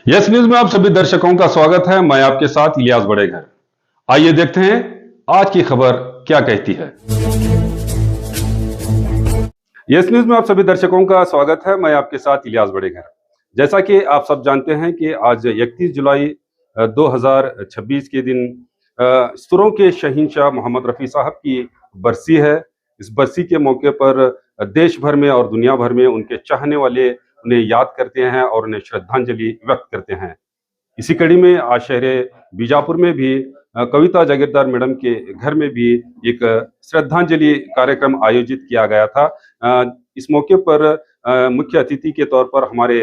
Yes news में आप सभी दर्शकों का स्वागत है। मैं आपके साथ इलियास बड़ेगर। आइए देखते हैं आज की खबर क्या कहती है। यस न्यूज में आप सभी दर्शकों का स्वागत है। मैं आपके साथ इलियास बड़ेगर। जैसा कि आप सब जानते हैं कि आज 31 जुलाई 2026 के दिन सुरों के शहींशाह मोहम्मद रफ़ी साहब की बरसी है। इस बरसी के मौके पर देश भर में और दुनिया भर में उनके चाहने वाले उन्हें याद करते हैं और उन्हें श्रद्धांजलि व्यक्त करते हैं। इसी कड़ी में आज शहर बीजापुर में भी कविता जागीरदार मैडम के घर में भी एक श्रद्धांजलि कार्यक्रम आयोजित किया गया था। इस मौके पर मुख्य अतिथि के तौर पर हमारे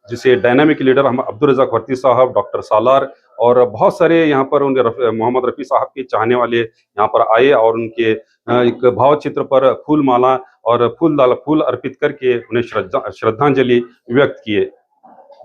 जिसे डायनामिक लीडर हम अब्दुल रज़ाक वर्ती साहब, डॉक्टर सालार और बहुत सारे यहाँ पर मोहम्मद रफ़ी साहब के चाहने वाले यहाँ पर आए और उनके एक भाव चित्र पर फूल माला और फूल अर्पित करके उन्हें श्रद्धांजलि व्यक्त किए।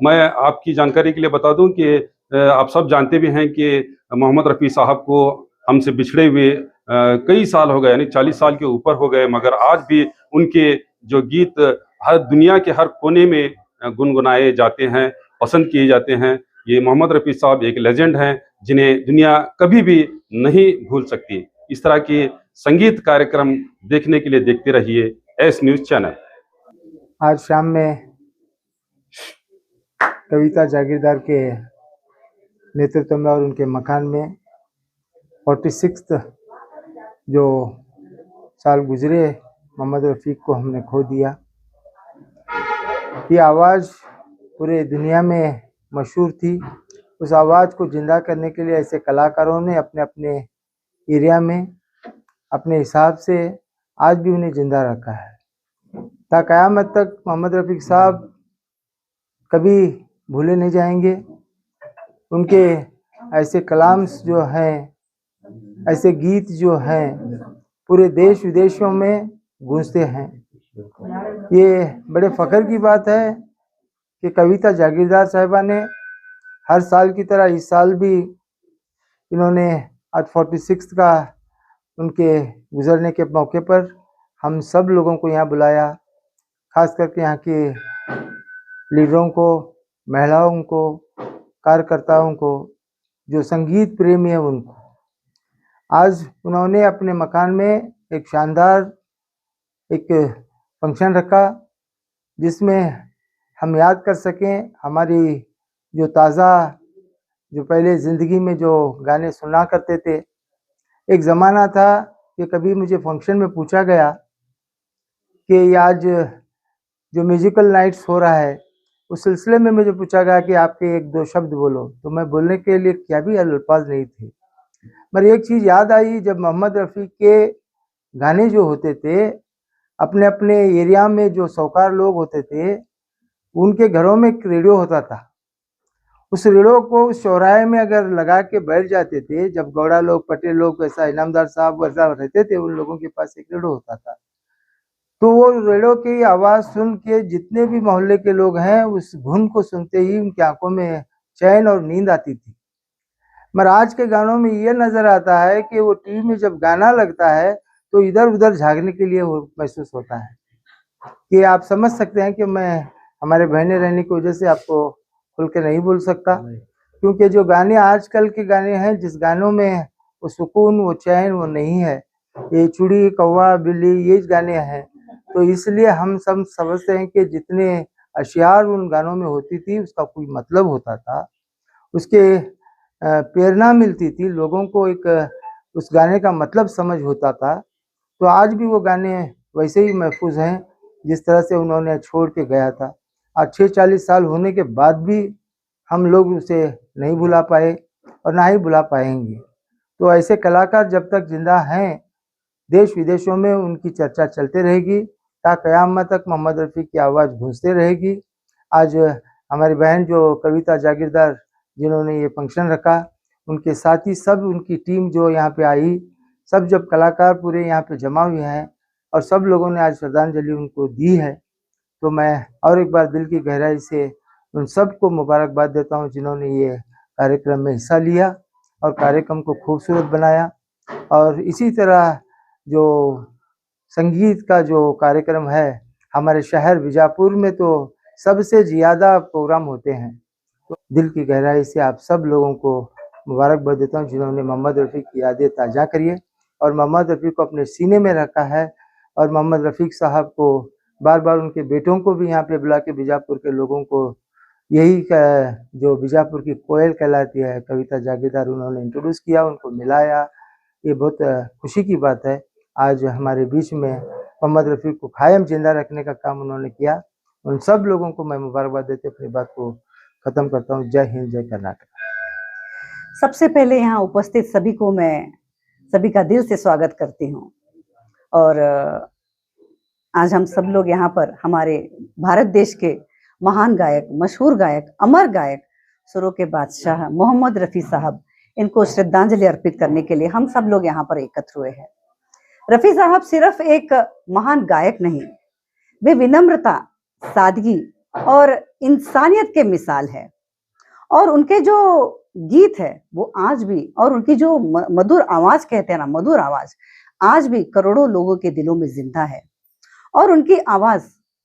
मैं आपकी जानकारी के लिए बता दूं कि आप सब जानते भी हैं कि मोहम्मद रफ़ी साहब को हमसे बिछड़े हुए कई साल हो गए, यानी 40 साल के ऊपर हो गए, मगर आज भी उनके जो गीत हर दुनिया के हर कोने में गुनगुनाए जाते हैं, पसंद किए जाते हैं। ये मोहम्मद रफ़ी साहब एक लेजेंड हैं जिन्हें दुनिया कभी भी नहीं भूल सकती। इस तरह के संगीत कार्यक्रम देखने के लिए देखते रहिए एस न्यूज़ चैनल। आज शाम में कविता जागीरदार के नेतृत्व में और उनके मकान में 46th जो साल गुजरे मोहम्मद रफ़ी को हमने खो दिया। ये आवाज़ पूरे दुनिया में मशहूर थी। उस आवाज़ को जिंदा करने के लिए ऐसे कलाकारों ने अपने अपने एरिया में अपने हिसाब से आज भी उन्हें जिंदा रखा है। ता क़यामत तक मोहम्मद रफ़ी साहब कभी भूले नहीं जाएंगे। उनके ऐसे कलाम्स जो हैं, ऐसे गीत जो हैं, पूरे देश विदेशों में गूंजते हैं। ये बड़े फ़ख्र की बात है कि कविता जागीरदार साहिबा ने हर साल की तरह इस साल भी इन्होंने आज 46 का उनके गुजरने के मौके पर हम सब लोगों को यहाँ बुलाया, खास करके यहाँ के लीडरों को, महिलाओं को, कार्यकर्ताओं को, जो संगीत प्रेमी है उनको। आज उन्होंने अपने मकान में एक शानदार एक फंक्शन रखा जिसमें हम याद कर सकें हमारी जो ताज़ा जो पहले ज़िंदगी में जो गाने सुना करते थे। एक ज़माना था कि कभी मुझे फंक्शन में पूछा गया कि ये आज जो म्यूज़िकल नाइट्स हो रहा है उस सिलसिले में मुझे पूछा गया कि आपके एक दो शब्द बोलो, तो मैं बोलने के लिए क्या भी अल्फाज नहीं थे। मगर एक चीज़ याद आई, जब मोहम्मद रफ़ी के गाने जो होते थे, अपने अपने एरिया में जो साहूकार लोग होते थे उनके घरों में एक रेडियो होता था। उस रेडियो को उस चौराहे में अगर लगा के बैठ जाते थे, जब गौड़ा लोग, पटेल लोग, वैसा इनामदार साहब वैसा रहते थे, उन लोगों के पास एक रेडियो होता था। तो वो रेडियो की आवाज़ सुन के जितने भी मोहल्ले के लोग हैं उस धुन को सुनते ही उनकी आंखों में चैन और नींद आती थी। मगर आज के गानों में ये नज़र आता है कि वो टीवी में जब गाना लगता है तो इधर उधर झाँकने के लिए वो महसूस होता है। कि आप समझ सकते हैं कि मैं हमारे बहने रहने की वजह से आपको खुल के नहीं बोल सकता, क्योंकि जो गाने आजकल के गाने हैं, जिस गानों में वो सुकून, वो चैन वो नहीं है। ये चिड़ी कौवा बिल्ली ये गाने हैं, तो इसलिए हम सब समझते हैं कि जितने अशियार उन गानों में होती थी उसका कोई मतलब होता था, उसके प्रेरणा मिलती थी लोगों को, एक उस गाने का मतलब समझ होता था। तो आज भी वो गाने वैसे ही महफूज हैं जिस तरह से उन्होंने छोड़ के गया था। आज 40 साल होने के बाद भी हम लोग उसे नहीं भुला पाए और ना ही भुला पाएंगे। तो ऐसे कलाकार जब तक जिंदा हैं, देश विदेशों में उनकी चर्चा चलते रहेगी, ता क़यामत तक मोहम्मद रफ़ी की आवाज़ गूंजते रहेगी। आज हमारी बहन जो कविता जागीरदार जिन्होंने ये फंक्शन रखा, उनके साथी सब, उनकी टीम जो यहाँ पे आई, सब जब कलाकार पूरे यहाँ पे जमा हुए हैं और सब लोगों ने आज श्रद्धांजलि उनको दी है, तो मैं और एक बार दिल की गहराई से उन सबको मुबारकबाद देता हूँ जिन्होंने ये कार्यक्रम में हिस्सा लिया और कार्यक्रम को खूबसूरत बनाया। और इसी तरह जो संगीत का जो कार्यक्रम है हमारे शहर बीजापुर में, तो सबसे ज़्यादा प्रोग्राम होते हैं। तो दिल की गहराई से आप सब लोगों को मुबारकबाद देता हूँ जिन्होंने मोहम्मद रफ़ी की यादें ताज़ा करी है और मोहम्मद रफ़ी को अपने सीने में रखा है। और मोहम्मद रफ़ीक साहब को बार बार उनके बेटों को भी यहाँ पे बुला के बीजापुर के लोगों को यही जो बीजापुर की कोयल कहलाती है कविता जागीरदार उन्होंने इंट्रोड्यूस किया, उनको मिलाया। ये बहुत खुशी की बात है। आज हमारे बीच में मोहम्मद रफ़ी को कायम जिंदा रखने का काम उन्होंने किया। उन सब लोगों को मैं मुबारकबाद देते अपनी बात को ख़त्म करता हूँ। जय हिंद, जय कर्नाटक। सबसे पहले यहाँ उपस्थित सभी को मैं सभी का दिल से स्वागत करती हूँ। और आज हम सब लोग यहाँ पर हमारे भारत देश के महान गायक, मशहूर गायक, अमर गायक, सुरों के बादशाह मोहम्मद रफ़ी साहब, इनको श्रद्धांजलि अर्पित करने के लिए हम सब लोग यहाँ पर एकत्र हुए हैं। रफ़ी साहब सिर्फ एक महान गायक नहीं, वे विनम्रता, सादगी और इंसानियत के मिसाल है। और उनके जो गीत है वो आज भी, और उनकी जो मधुर आवाज कहते हैं ना, मधुर आवाज आज भी करोड़ों लोगों के दिलों में जिंदा है। और उनकी आवाज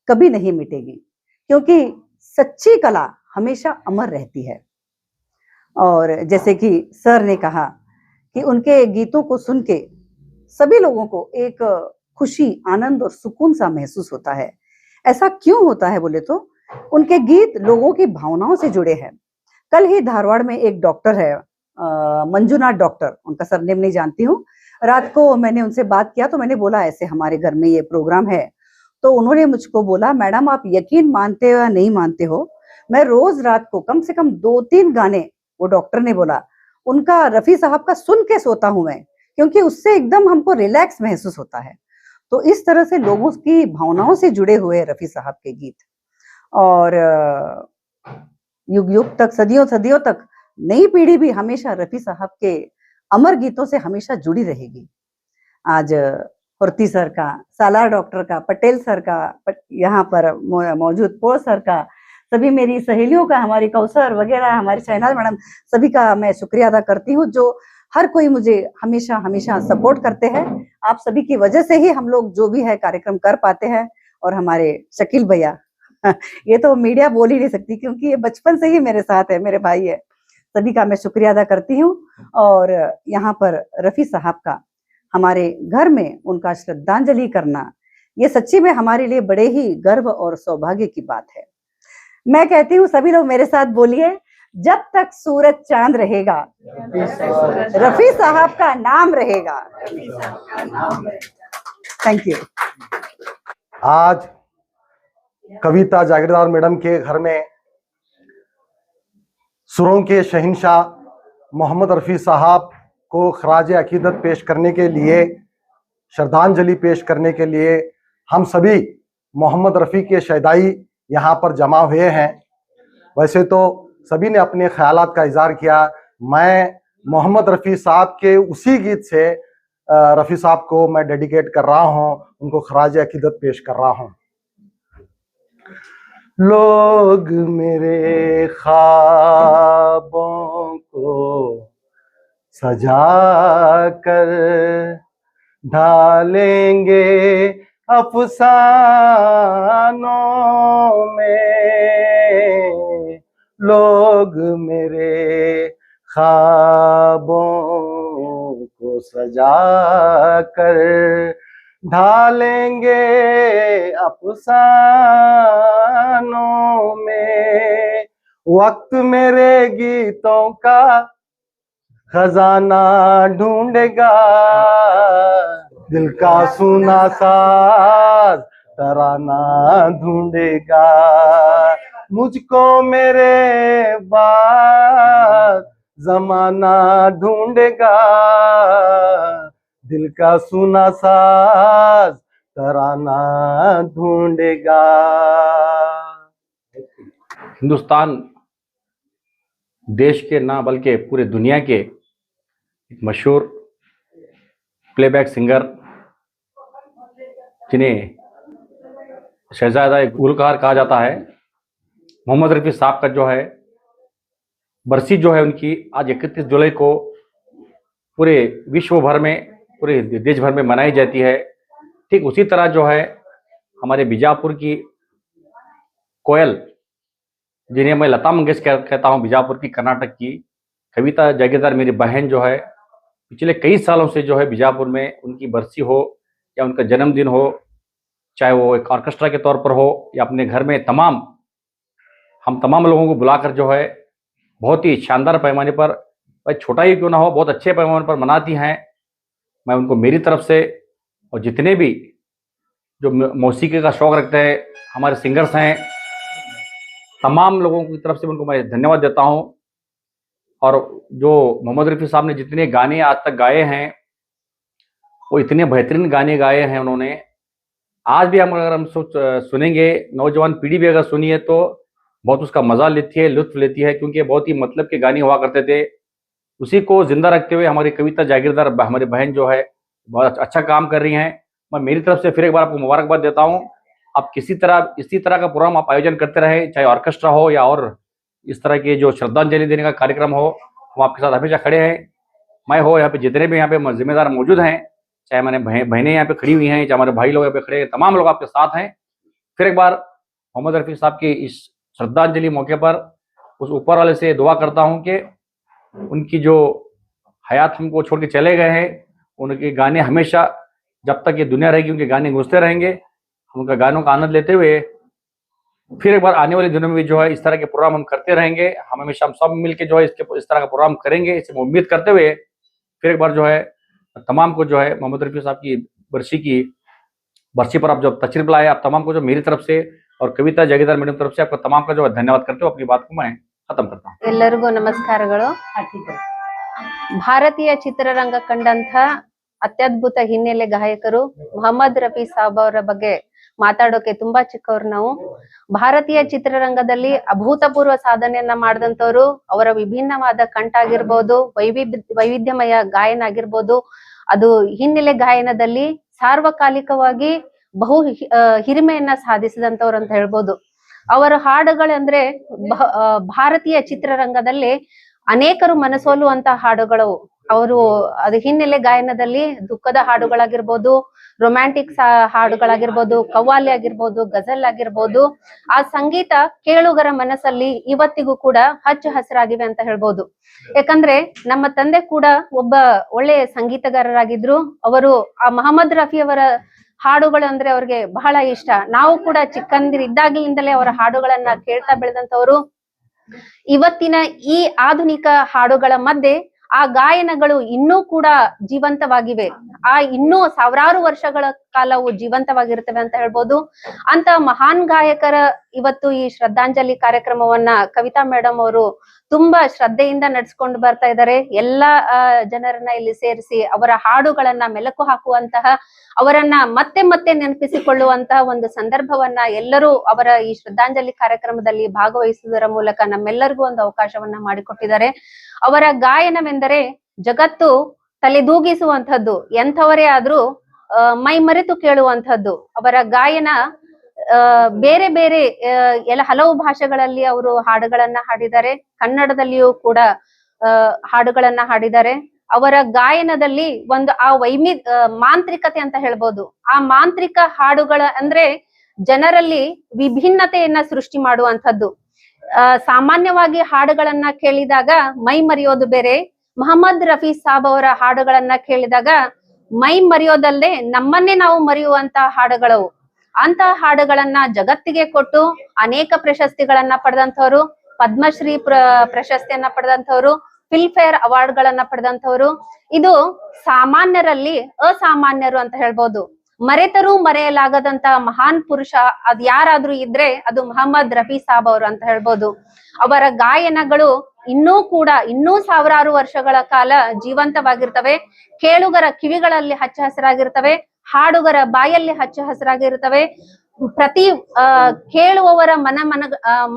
कभी नहीं मिटेगी, क्योंकि सच्ची कला हमेशा अमर रहती है। और जैसे कि सर ने कहा कि उनके गीतों को सुन के सभी लोगों को एक खुशी, आनंद और सुकून सा महसूस होता है। ऐसा क्यों होता है बोले तो उनके गीत लोगों की भावनाओं से जुड़े हैं। कल ही धारवाड़ में एक डॉक्टर है, मंजुनाथ डॉक्टर, उनका सरनेम नहीं जानती हूँ। रात को मैंने उनसे बात किया तो मैंने बोला ऐसे हमारे घर में ये प्रोग्राम है, तो उन्होंने मुझको बोला, मैडम आप यकीन मानते हो या नहीं मानते हो, मैं रोज रात को कम से कम 2-3 गाने, वो डॉक्टर ने बोला, उनका रफ़ी साहब का सुन के सोता हूं मैं, क्योंकि उससे एकदम हमको रिलैक्स महसूस होता है। तो इस तरह से लोगों की भावनाओं से जुड़े हुए रफ़ी साहब के गीत। और युग युग तक, सदियों सदियों तक नई पीढ़ी भी हमेशा रफ़ी साहब के अमर गीतों से हमेशा जुड़ी रहेगी। आज फुर्ती सर का, सालार डॉक्टर का, पटेल सर का, यहाँ पर मौजूद पो सर का, सभी मेरी सहेलियों का, हमारी कौसर वगैरह, हमारी शहनाज मैडम, सभी का मैं शुक्रिया अदा करती हूँ, जो हर कोई मुझे हमेशा हमेशा सपोर्ट करते हैं। आप सभी की वजह से ही हम लोग जो भी है कार्यक्रम कर पाते हैं। और हमारे शकील भैया, ये तो मीडिया बोल ही नहीं सकती, क्योंकि ये बचपन से ही मेरे साथ है, मेरे भाई है। सभी का मैं शुक्रिया अदा करती हूँ। और यहाँ पर रफ़ी साहब का हमारे घर में उनका श्रद्धांजलि करना, ये सच्ची में हमारे लिए बड़े ही गर्व और सौभाग्य की बात है। मैं कहती हूँ सभी लोग मेरे साथ बोलिए, जब तक सूरज चांद रहेगा रफ़ी साहब का नाम रहेगा। Thank you. आज कविता जागीरदार मैडम के घर में सुरों के शहंशाह मोहम्मद रफ़ी साहब को खराज अकीदत पेश करने के लिए, श्रद्धांजलि पेश करने के लिए हम सभी मोहम्मद रफ़ी के शहदाई यहाँ पर जमा हुए हैं। वैसे तो सभी ने अपने ख्यालात का इज़हार किया। मैं मोहम्मद रफ़ी साहब के उसी गीत से रफ़ी साहब को मैं डेडिकेट कर रहा हूँ, उनको खराज अकीदत पेश कर रहा हूँ। लोग मेरे ख्वाबों को सजा कर ढालेंगे अफसानों में, लोग मेरे ख्वाबों को सजा कर ढालेंगे अफसानों में। वक्त मेरे गीतों का खजाना ढूंढेगा, दिल का सुना साज तराना ढूंढेगा। मुझको मेरे बाद जमाना ढूंढेगा, दिल का सुना साज तराना ढूंढेगा। हिंदुस्तान देश के ना बल्कि पूरे दुनिया के एक मशहूर प्लेबैक सिंगर, जिन्हें शहजादा गुलकार कहा जाता है, मोहम्मद रफ़ी साहब का जो है बरसी जो है उनकी आज 31 जुलाई को पूरे विश्व भर में, पूरे देश भर में मनाई जाती है। ठीक उसी तरह जो है हमारे बीजापुर की कोयल, जिन्हें मैं लता मंगेशकर कहता हूँ, बीजापुर की, कर्नाटक की। कविता जागीरदार मेरी बहन जो है, पिछले कई सालों से जो है बीजापुर में उनकी बरसी हो या उनका जन्मदिन हो, चाहे वो एक ऑर्केस्ट्रा के तौर पर हो या अपने घर में हम तमाम लोगों को बुलाकर जो है बहुत ही शानदार पैमाने पर, भाई छोटा ही क्यों ना हो, बहुत अच्छे पैमाने पर मनाती हैं। मैं उनको मेरी तरफ से और जितने भी जो मौसीकी का शौक रखते हैं, हमारे सिंगर्स हैं, तमाम लोगों की तरफ से उनको मैं धन्यवाद देता हूं। और जो मोहम्मद रफ़ी साहब ने जितने गाने आज तक गाए हैं, वो इतने बेहतरीन गाने गाए हैं उन्होंने। आज भी अगर हम सुनेंगे, नौजवान पीढ़ी भी अगर सुनी है तो बहुत उसका मजा लेती है, लुत्फ लेती है, क्योंकि बहुत ही मतलब के गाने हुआ करते थे। उसी को जिंदा रखते हुए हमारी कविता जागीरदार हमारी बहन जो है बहुत अच्छा काम कर रही हैं। मैं मेरी तरफ से फिर एक बार आपको मुबारकबाद देता हूं। आप इसी तरह का प्रोग्राम आप आयोजन करते रहे, चाहे ऑर्केस्ट्रा हो या और इस तरह के जो श्रद्धांजलि देने का कार्यक्रम हो, हम आपके साथ हमेशा खड़े हैं। मैं हो यहाँ पे जितने भी यहाँ पे जिम्मेदार मौजूद हैं, चाहे हमारे बहनें यहाँ पे खड़ी हुई हैं, चाहे हमारे भाई लोग यहाँ पे खड़े हैं, तमाम लोग आपके साथ हैं। फिर एक बार मोहम्मद रफ़ी साहब की इस श्रद्धांजलि मौके पर उस ऊपर वाले से दुआ करता हूँ कि उनकी जो हयात हमको छोड़ के चले गए हैं, उनके गाने हमेशा, जब तक ये दुनिया रहेगी, उनके गाने गूंजते रहेंगे। हम उनके गानों का आनंद लेते हुए फिर एक बार आने वाले दिनों में भी जो है इस तरह के प्रोग्राम हम करते रहेंगे। हम हमेशा हम सब मिलकर जो है इस तरह का प्रोग्राम करेंगे, इसे उम्मीद करते हुए फिर एक बार जो है तमाम को जो है मोहम्मद रफ़ी साहब की बरसी पर आप जो तशरीफ लाए, आप तमाम को जो मेरी तरफ से और कविता जागीरदार मेडम तरफ से आपको तमाम का जो है धन्यवाद करते हुए अपनी बात को मैं खत्म करता हूँ। ಎಲ್ಲರಿಗೂ ನಮಸ್ಕಾರಗಳು। ಭಾರತೀಯ ಚಿತ್ರರಂಗ ಕಂಡಂತ ಅತ್ಯದ್ಭುತ ಹಿನ್ನೆಲೆ ಗಾಯಕರು ಮೊಹಮ್ಮದ್ ರಫಿ ಸಾಬ್ ಅವರ ಬಗ್ಗೆ ಮಾತಾಡೋಕೆ ತುಂಬಾ ಚಿಕ್ಕವರು ನಾವು. ಭಾರತೀಯ ಚಿತ್ರರಂಗದಲ್ಲಿ ಅಭೂತಪೂರ್ವ ಸಾಧನೆಯನ್ನ ಮಾಡಿದಂತವ್ರು. ಅವರ ವಿಭಿನ್ನವಾದ ಕಂಠ ಆಗಿರ್ಬೋದು, ವೈವಿಧ್ಯಮಯ ಗಾಯನ ಆಗಿರ್ಬೋದು, ಅದು ಹಿನ್ನೆಲೆ ಗಾಯನದಲ್ಲಿ ಸಾರ್ವಕಾಲಿಕವಾಗಿ ಬಹು ಹಿರಿಮೆಯನ್ನ ಸಾಧಿಸಿದಂತವ್ರು ಅಂತ ಹೇಳ್ಬೋದು. ಅವರ ಹಾಡುಗಳಂದ್ರೆ ಭಾರತೀಯ ಚಿತ್ರರಂಗದಲ್ಲಿ ಅನೇಕರು ಮನಸೋಲುವಂತ ಹಾಡುಗಳು. ಅವರು ಅದು ಹಿನ್ನೆಲೆ ಗಾಯನದಲ್ಲಿ ದುಃಖದ ಹಾಡುಗಳಾಗಿರ್ಬೋದು, ರೊಮ್ಯಾಂಟಿಕ್ ಹಾಡುಗಳಾಗಿರ್ಬೋದು, ಕವ್ವಾಲಿ ಆಗಿರ್ಬೋದು, ಗಜಲ್ ಆಗಿರ್ಬೋದು, ಆ ಸಂಗೀತ ಕೇಳುಗರ ಮನಸ್ಸಲ್ಲಿ ಇವತ್ತಿಗೂ ಕೂಡ ಹಚ್ಚ ಹಸಿರಾಗಿವೆ ಅಂತ ಹೇಳ್ಬೋದು. ಯಾಕಂದ್ರೆ ನಮ್ಮ ತಂದೆ ಕೂಡ ಒಬ್ಬ ಒಳ್ಳೆಯ ಸಂಗೀತಗಾರರಾಗಿದ್ರು. ಅವರು ಆ ಮೊಹಮ್ಮದ್ ರಫಿ ಅವರ ಹಾಡುಗಳು ಅಂದ್ರೆ ಅವ್ರಿಗೆ ಬಹಳ ಇಷ್ಟ. ನಾವು ಕೂಡ ಚಿಕ್ಕಂದಿರಿದ್ದಾಗ್ಲಿಂದಲೇ ಅವರ ಹಾಡುಗಳನ್ನ ಕೇಳ್ತಾ ಬೆಳೆದಂತವ್ರು. ಇವತ್ತಿನ ಈ ಆಧುನಿಕ ಹಾಡುಗಳ ಮಧ್ಯೆ ಆ ಗಾಯನಗಳು ಇನ್ನೂ ಕೂಡ ಜೀವಂತವಾಗಿವೆ. ಇನ್ನೂ ಸಾವಿರಾರು ವರ್ಷಗಳ ಕಾಲವು ಜೀವಂತವಾಗಿರ್ತವೆ ಅಂತ ಹೇಳ್ಬೋದು. ಅಂತ ಮಹಾನ್ ಗಾಯಕರ ಇವತ್ತು ಈ ಶ್ರದ್ಧಾಂಜಲಿ ಕಾರ್ಯಕ್ರಮವನ್ನ ಕವಿತಾ ಮೇಡಮ್ ಅವರು ತುಂಬಾ ಶ್ರದ್ಧೆಯಿಂದ ನಡೆಸ್ಕೊಂಡು ಬರ್ತಾ ಇದ್ದಾರೆ. ಎಲ್ಲಾ ಜನರನ್ನ ಇಲ್ಲಿ ಸೇರಿಸಿ ಅವರ ಹಾಡುಗಳನ್ನ ಮೆಲುಕು ಹಾಕುವಂತಹ, ಅವರನ್ನ ಮತ್ತೆ ಮತ್ತೆ ನೆನಪಿಸಿಕೊಳ್ಳುವಂತಹ ಒಂದು ಸಂದರ್ಭವನ್ನ ಎಲ್ಲರೂ ಅವರ ಈ ಶ್ರದ್ಧಾಂಜಲಿ ಕಾರ್ಯಕ್ರಮದಲ್ಲಿ ಭಾಗವಹಿಸುವುದರ ಮೂಲಕ ನಮ್ಮೆಲ್ಲರಿಗೂ ಒಂದು ಅವಕಾಶವನ್ನ ಮಾಡಿಕೊಟ್ಟಿದ್ದಾರೆ. ಅವರ ಗಾಯನವೆಂದರೆ ಜಗತ್ತು ತಲೆದೂಗಿಸುವಂತಹದ್ದು, ಎಂಥವರೇ ಆದ್ರೂ ಮೈ ಮರೆತು ಕೇಳುವಂತಹದ್ದು. ಅವರ ಗಾಯನ ಬೇರೆ ಬೇರೆ ಹಲವು ಭಾಷೆಗಳಲ್ಲಿ ಅವರು ಹಾಡುಗಳನ್ನ ಹಾಡಿದ್ದಾರೆ. ಕನ್ನಡದಲ್ಲಿಯೂ ಕೂಡ ಹಾಡುಗಳನ್ನ ಹಾಡಿದ್ದಾರೆ. ಅವರ ಗಾಯನದಲ್ಲಿ ಒಂದು ಮಾಂತ್ರಿಕತೆ ಅಂತ ಹೇಳ್ಬೋದು. ಆ ಮಾಂತ್ರಿಕ ಹಾಡುಗಳ ಅಂದ್ರೆ ಜನರಲ್ಲಿ ವಿಭಿನ್ನತೆಯನ್ನ ಸೃಷ್ಟಿ ಮಾಡುವಂತಹದ್ದು. ಸಾಮಾನ್ಯವಾಗಿ ಹಾಡುಗಳನ್ನ ಕೇಳಿದಾಗ ಮೈ ಮರೆಯೋದು ಬೇರೆ, ಮೊಹಮ್ಮದ್ ರಫಿ ಸಾಬ್ ಅವರ ಹಾಡುಗಳನ್ನ ಕೇಳಿದಾಗ ಮೈ ಮರೆಯೋದಲ್ಲದೆ ನಮ್ಮನ್ನೇ ನಾವು ಮರೆಯುವಂತ ಹಾಡುಗಳವು. ಅಂತ ಹಾಡುಗಳನ್ನ ಜಗತ್ತಿಗೆ ಕೊಟ್ಟು ಅನೇಕ ಪ್ರಶಸ್ತಿಗಳನ್ನ ಪಡೆದಂತವ್ರು, ಪದ್ಮಶ್ರೀ ಪ್ರಶಸ್ತಿಯನ್ನ ಪಡೆದಂತವ್ರು, ಫಿಲ್ಮ್ ಫೇರ್ ಅವಾರ್ಡ್ ಗಳನ್ನ ಪಡೆದಂತವ್ರು. ಇದು ಸಾಮಾನ್ಯರಲ್ಲಿ ಅಸಾಮಾನ್ಯರು ಅಂತ ಹೇಳ್ಬೋದು. ಮರೆತರೂ ಮರೆಯಲಾಗದಂತ ಮಹಾನ್ ಪುರುಷ ಅದ್ ಯಾರಾದ್ರೂ ಇದ್ರೆ ಅದು ಮೊಹಮ್ಮದ್ ರಫಿ ಸಾಬ್ ಅವರು ಅಂತ ಹೇಳ್ಬೋದು. ಅವರ ಗಾಯನಗಳು ಇನ್ನೂ ಸಾವಿರಾರು ವರ್ಷಗಳ ಕಾಲ ಜೀವಂತವಾಗಿರ್ತವೆ. ಕೇಳುಗರ ಕಿವಿಗಳಲ್ಲಿ ಹಚ್ಚ ಹಸಿರಾಗಿರ್ತವೆ, ಹಾಡುಗರ ಬಾಯಲ್ಲಿ ಹಚ್ಚ ಹಸಿರಾಗಿರ್ತವೆ. ಪ್ರತಿ ಕೇಳುವವರ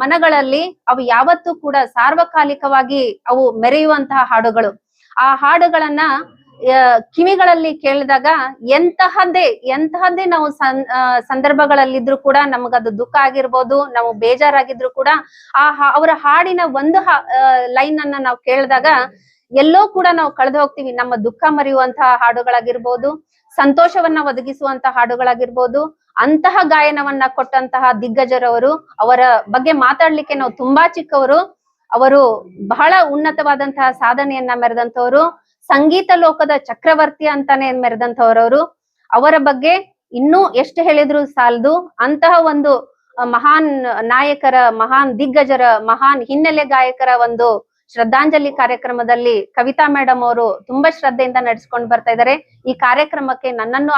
ಮನಗಳಲ್ಲಿ ಅವು ಯಾವತ್ತೂ ಕೂಡ ಸಾರ್ವಕಾಲಿಕವಾಗಿ ಅವು ಮೆರೆಯುವಂತಹ ಹಾಡುಗಳು. ಆ ಹಾಡುಗಳನ್ನ ಕಿವಿಗಳಲ್ಲಿ ಕೇಳಿದಾಗ ಎಂತಹದ್ದೇ ನಾವು ಸಂದರ್ಭಗಳಲ್ಲಿದ್ರು ಕೂಡ ನಮಗದು ದುಃಖ ಆಗಿರ್ಬೋದು, ನಾವು ಬೇಜಾರಾಗಿದ್ರು ಕೂಡ ಅವರ ಹಾಡಿನ ಒಂದು ಲೈನ್ ಅನ್ನ ನಾವು ಕೇಳಿದಾಗ ಎಲ್ಲೋ ಕೂಡ ನಾವು ಕಳೆದು ಹೋಗ್ತೀವಿ. ನಮ್ಮ ದುಃಖ ಮರೆಯುವಂತಹ ಹಾಡುಗಳಾಗಿರ್ಬೋದು, ಸಂತೋಷವನ್ನ ಒದಗಿಸುವಂತ ಹಾಡುಗಳಾಗಿರ್ಬೋದು, ಅಂತಹ ಗಾಯನವನ್ನ ಕೊಟ್ಟಂತಹ ದಿಗ್ಗಜರವರು. ಅವರ ಬಗ್ಗೆ ಮಾತಾಡ್ಲಿಕ್ಕೆ ನಾವು ತುಂಬಾ ಚಿಕ್ಕವರು. ಅವರು ಬಹಳ ಉನ್ನತವಾದಂತಹ ಸಾಧನೆಯನ್ನ ಮೆರೆದಂತವರು, ಸಂಗೀತ ಲೋಕದ ಚಕ್ರವರ್ತಿ ಅಂತಾನೆ ಮೆರೆದಂತವರವರು. ಅವರ ಬಗ್ಗೆ ಇನ್ನೂ ಎಷ್ಟು ಹೇಳಿದ್ರು ಸಾಲದು. ಅಂತಹ ಒಂದು ಮಹಾನ್ ನಾಯಕರ, ಮಹಾನ್ ದಿಗ್ಗಜರ, ಮಹಾನ್ ಹಿನ್ನೆಲೆ ಗಾಯಕರ ಒಂದು ಶ್ರದ್ಧಾಂಜಲಿ ಕಾರ್ಯಕ್ರಮದಲ್ಲಿ ಕವಿತಾ ಮೇಡಮ್ ಅವರು ತುಂಬಾ ಶ್ರದ್ಧೆಯಿಂದ ನಡೆಸ್ಕೊಂಡು ಬರ್ತಾ ಇದ್ದಾರೆ. ಈ ಕಾರ್ಯಕ್ರಮಕ್ಕೆ ನನ್ನನ್ನು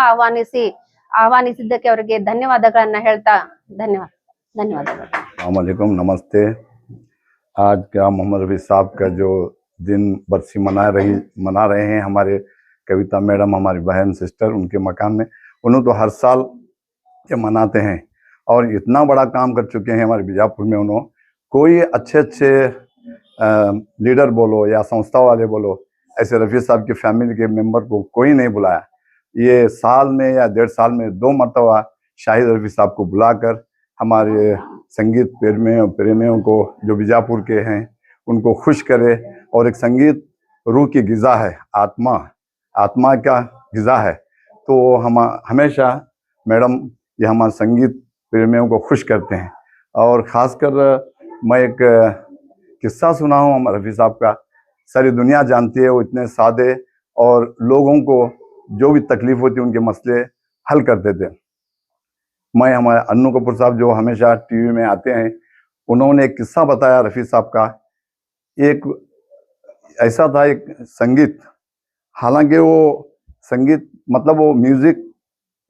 ಆಹ್ವಾನಿಸಿದ್ದಕ್ಕೆ ಅವರಿಗೆ ಧನ್ಯವಾದಗಳನ್ನ ಹೇಳ್ತಾ ಧನ್ಯವಾದಗಳು. अस्सलामुअलैकुम, नमस्ते। आज का मोहम्मद रफ़ी साहब का जो दिन बरसी मना रहे हैं हमारे कविता मैडम, हमारी बहन सिस्टर, उनके मकान में। उन्होंने तो हर साल ये मनाते हैं और इतना बड़ा काम कर चुके हैं हमारे बीजापुर में। उन्होंने कोई अच्छे लीडर बोलो या संस्था वाले बोलो, ऐसे रफ़ी साहब की फैमिली के मेंबर को कोई नहीं बुलाया। ये साल में या 1.5 साल में 2 मरतबा शाहिद रफ़ी साहब को बुलाकर हमारे संगीत प्रेमियों को जो बीजापुर के हैं उनको खुश करे। और एक संगीत रूह की ग़िज़ा है, आत्मा का ग़िज़ा है। तो हम हमेशा मैडम ये हमारे संगीत प्रेमियों को खुश करते हैं। और ख़ासकर मैं एक किस्सा सुना हूँ हमारे रफ़ी साहब का, सारी दुनिया जानती है। वो इतने सादे और लोगों को जो भी तकलीफ होती उनके मसले हल करते थे। मैं हमारे अन्नू कपूर साहब जो हमेशा टीवी में आते हैं, उन्होंने एक किस्सा बताया रफ़ी साहब का। एक ऐसा था, एक संगीत, हालांकि वो संगीत मतलब वो म्यूज़िक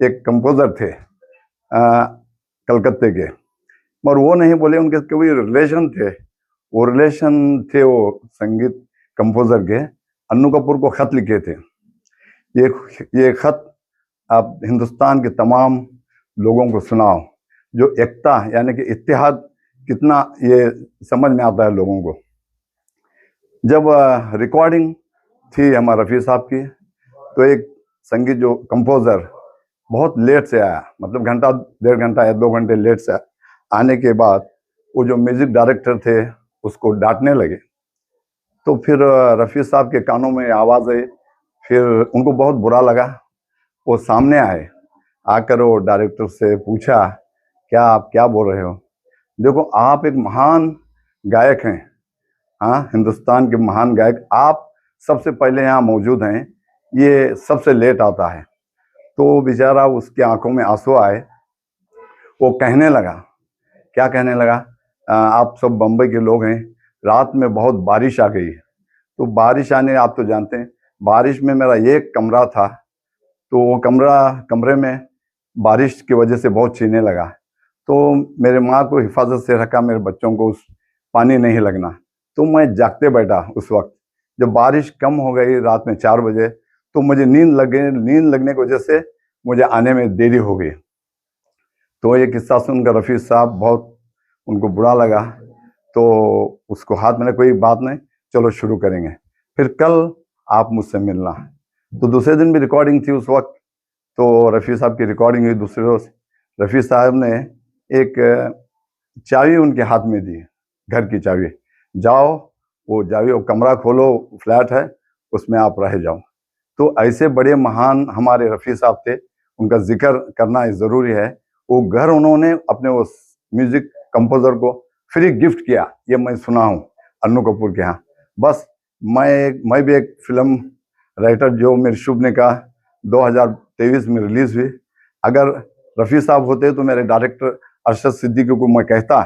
एक कंपोज़र थे कलकत्ते के, मगर वो नहीं बोले, उनके कोई रिलेशन थे। वो संगीत कंपोज़र के अन्नू कपूर को ख़त लिखे थे। ये ख़त आप हिंदुस्तान के तमाम लोगों को सुनाओ, जो एकता यानी कि इत्तेहाद कितना ये समझ में आता है लोगों को। जब रिकॉर्डिंग थी हमारे रफ़ी साहब की, तो एक संगीत जो कंपोज़र बहुत लेट से आया, मतलब घंटा 1.5 घंटा या 2 घंटे लेट से आने के बाद वो जो म्यूज़िक डायरेक्टर थे उसको डांटने लगे। तो फिर रफ़ी साहब के कानों में आवाज़ आई, फिर उनको बहुत बुरा लगा। वो सामने आए, आकर वो डायरेक्टर से पूछा, आप क्या बोल रहे हो? देखो, आप एक महान गायक हैं, हाँ, हिंदुस्तान के महान गायक, आप सबसे पहले यहाँ मौजूद हैं, ये सबसे लेट आता है। तो बेचारा उसके आंखों में आंसू आए। वो कहने लगा, क्या कहने लगा, आप सब बम्बई के लोग हैं, रात में बहुत बारिश आ गई। तो बारिश आने, आप तो जानते हैं, बारिश में मेरा एक कमरा था, तो वो कमरे में बारिश की वजह से बहुत छीने लगा। तो मेरे माँ को हिफाजत से रखा, मेरे बच्चों को उस पानी नहीं लगना। तो मैं जागते बैठा उस वक्त। जब बारिश कम हो गई रात में 4 बजे, तो मुझे नींद लगने की वजह से मुझे आने में देरी हो गई। तो ये किस्सा सुनकर रफ़ी साहब बहुत उनको बुरा लगा। तो उसको हाथ में कोई बात नहीं, चलो शुरू करेंगे, फिर कल आप मुझसे मिलना। तो दूसरे दिन भी रिकॉर्डिंग थी उस वक्त। तो रफ़ी साहब की रिकॉर्डिंग हुई दूसरे रोज़। रफ़ी साहब ने एक चाबी उनके हाथ में दी, घर की चाबी, जाओ वो चाबी, वो कमरा खोलो, फ्लैट है, उसमें आप रह जाओ। तो ऐसे बड़े महान हमारे रफ़ी साहब थे, उनका जिक्र करना ज़रूरी है। वो घर उन्होंने अपने उस म्यूज़िक कंपोज़र को फ्री गिफ्ट किया, ये मैं सुना हूँ अन्नू कपूर के यहाँ। बस मैं भी एक फिल्म राइटर, जो मेरी शुभ निकाह 2023 में रिलीज़ हुई। अगर रफ़ी साहब होते तो मेरे डायरेक्टर अरशद सिद्दीकी को मैं कहता,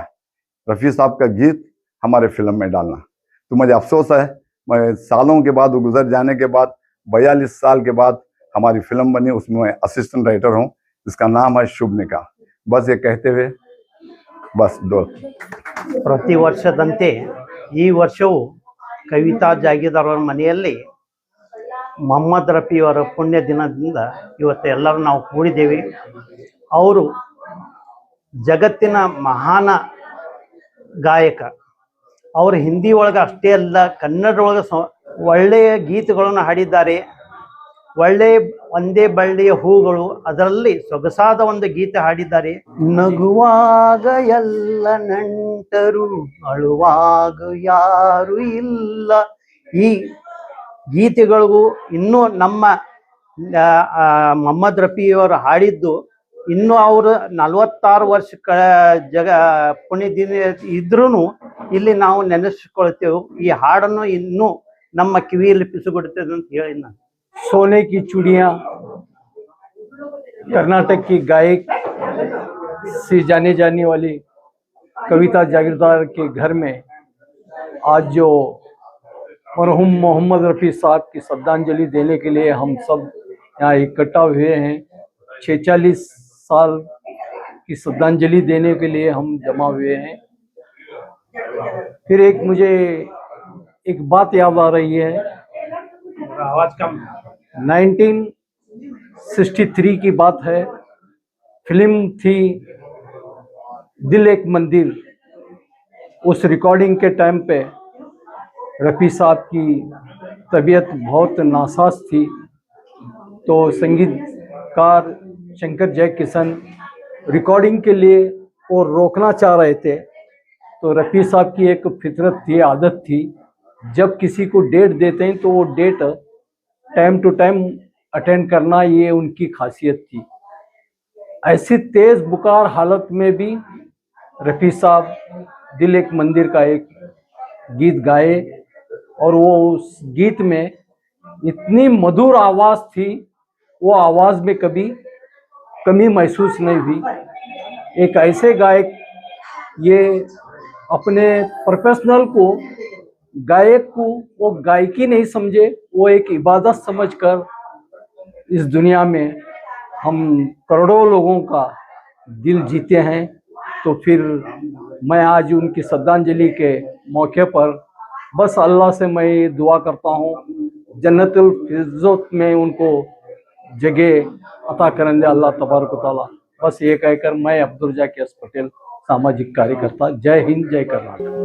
रफ़ी साहब का गीत हमारे फिल्म में डालना। तो मुझे अफसोस है, मैं सालों के बाद, वो गुजर जाने के बाद, 42 साल के बाद हमारी फिल्म बनी, उसमें मैं असिस्टेंट राइटर हूँ, जिसका नाम है शुभ निकाह। बस ये कहते हुए बस दो। ಪ್ರತಿ ವರ್ಷದಂತೆ ಈ ವರ್ಷವೂ ಕವಿತಾ ಜಾಗೀದಾರ್ ಅವರ ಮನೆಯಲ್ಲಿ ಮೊಹಮ್ಮದ್ ರಫಿ ಅವರ ಪುಣ್ಯ ದಿನದಿಂದ ಇವತ್ತು ಎಲ್ಲರೂ ನಾವು ಕೂಡಿದ್ದೇವೆ. ಅವರು ಜಗತ್ತಿನ ಮಹಾನ ಗಾಯಕ. ಅವರು ಹಿಂದಿ ಒಳಗೆ ಅಷ್ಟೇ ಅಲ್ಲ, ಕನ್ನಡ ಒಳಗೆ ಒಳ್ಳೆಯ ಗೀತೆಗಳನ್ನು ಹಾಡಿದ್ದಾರೆ. ಒಳ್ಳೆಯ ಒಂದೇ ಬಳ್ಳಿಯ ಹೂಗಳು, ಅದರಲ್ಲಿ ಸೊಗಸಾದ ಒಂದು ಗೀತೆ ಹಾಡಿದ್ದಾರೆ. ನಗುವಾಗ ಎಲ್ಲ ನೆಂಟರು, ಅಳುವಾಗ ಯಾರು ಇಲ್ಲ. ಈ ಗೀತೆಗಳಿಗೂ ಇನ್ನೂ ನಮ್ಮ ಮೊಹಮ್ಮದ್ ರಫಿಯವರು ಹಾಡಿದ್ದು ಇನ್ನೂ ಅವರು 46 ವರ್ಷ ಪುಣ್ಯ ದಿನ ಇದ್ರೂ ಇಲ್ಲಿ ನಾವು ನೆನೆಸ್ಕೊಳ್ತೇವೆ. ಈ ಹಾಡನ್ನು ಇನ್ನೂ ನಮ್ಮ ಕಿವಿಯಲ್ಲಿ ಪಿಸುಗುಡುತ್ತದೆ ಅಂತ ಹೇಳಿ ನಾನು. सोने की चूड़ियाँ कर्नाटक की गायक से जाने जाने वाली कविता जागीरदार के घर में आज जो मरहूम मोहम्मद रफ़ी साहब की श्रद्धांजलि देने के लिए हम सब यहाँ इकट्ठा हुए हैं। 46 साल की श्रद्धांजलि देने के लिए हम जमा हुए हैं। फिर मुझे एक बात याद आ रही है। आवाज कम। 1963 की बात है। फिल्म थी दिल एक मंदिर। उस रिकॉर्डिंग के टाइम पे रफ़ी साहब की तबीयत बहुत नासाज थी, तो संगीतकार शंकर जयकिशन रिकॉर्डिंग के लिए वो रोकना चाह रहे थे। तो रफ़ी साहब की एक फितरत थी, आदत थी, जब किसी को डेट देते हैं तो वो date time to time attend करना, ये उनकी खासियत थी। ऐसी तेज़ बुखार हालत में भी रफ़ी साहब दिल एक मंदिर का एक गीत गाए और वो उस गीत में इतनी मधुर आवाज़ थी, वो आवाज़ में कभी कमी महसूस नहीं हुई। एक ऐसे गायक ये अपने प्रोफेशनल को, गायक को वो गायकी नहीं समझे, वो एक इबादत समझकर इस दुनिया में हम करोड़ों लोगों का दिल जीते हैं। तो फिर मैं आज उनकी श्रद्धांजलि के मौके पर बस अल्लाह से मैं दुआ करता हूँ जन्नतुल फिरदौस में उनको जगह अता करेंगे अल्लाह तबारक व तआला। बस ये कहकर मैं अब्दुल रज़ाक एस पटेल, सामाजिक कार्यकर्ता, जय हिंद, जय कर्नाटक।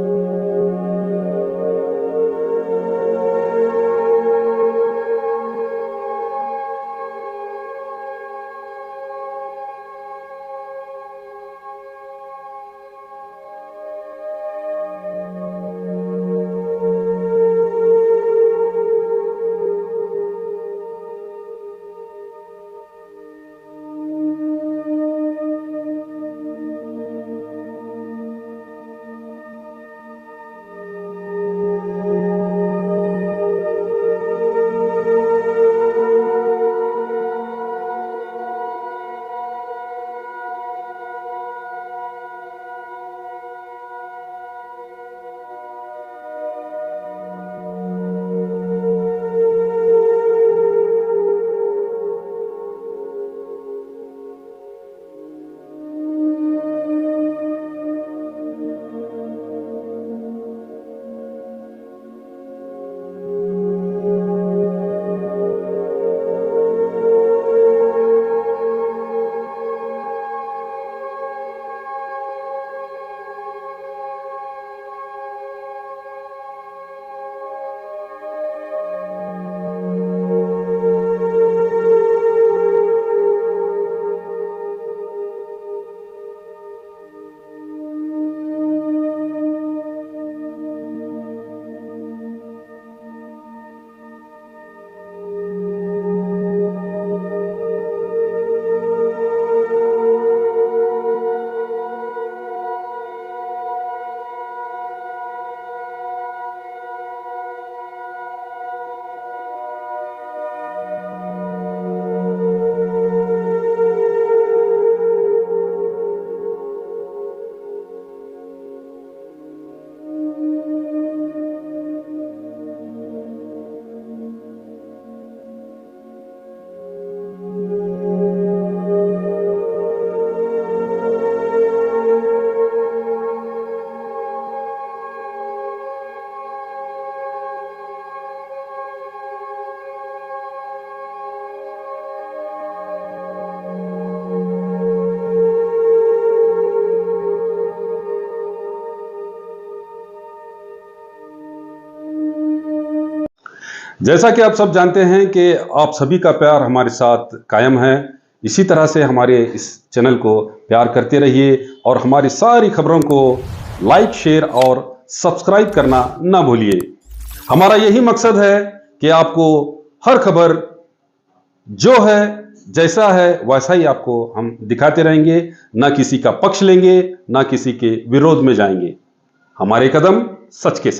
जैसा कि आप सब जानते हैं कि आप सभी का प्यार हमारे साथ कायम है। इसी तरह से हमारे इस चैनल को प्यार करते रहिए और हमारी सारी खबरों को लाइक, शेयर और सब्सक्राइब करना ना भूलिए। हमारा यही मकसद है कि आपको हर खबर जो है जैसा है वैसा ही आपको हम दिखाते रहेंगे, ना किसी का पक्ष लेंगे, ना किसी के विरोध में जाएंगे। हमारे कदम सच के साथ।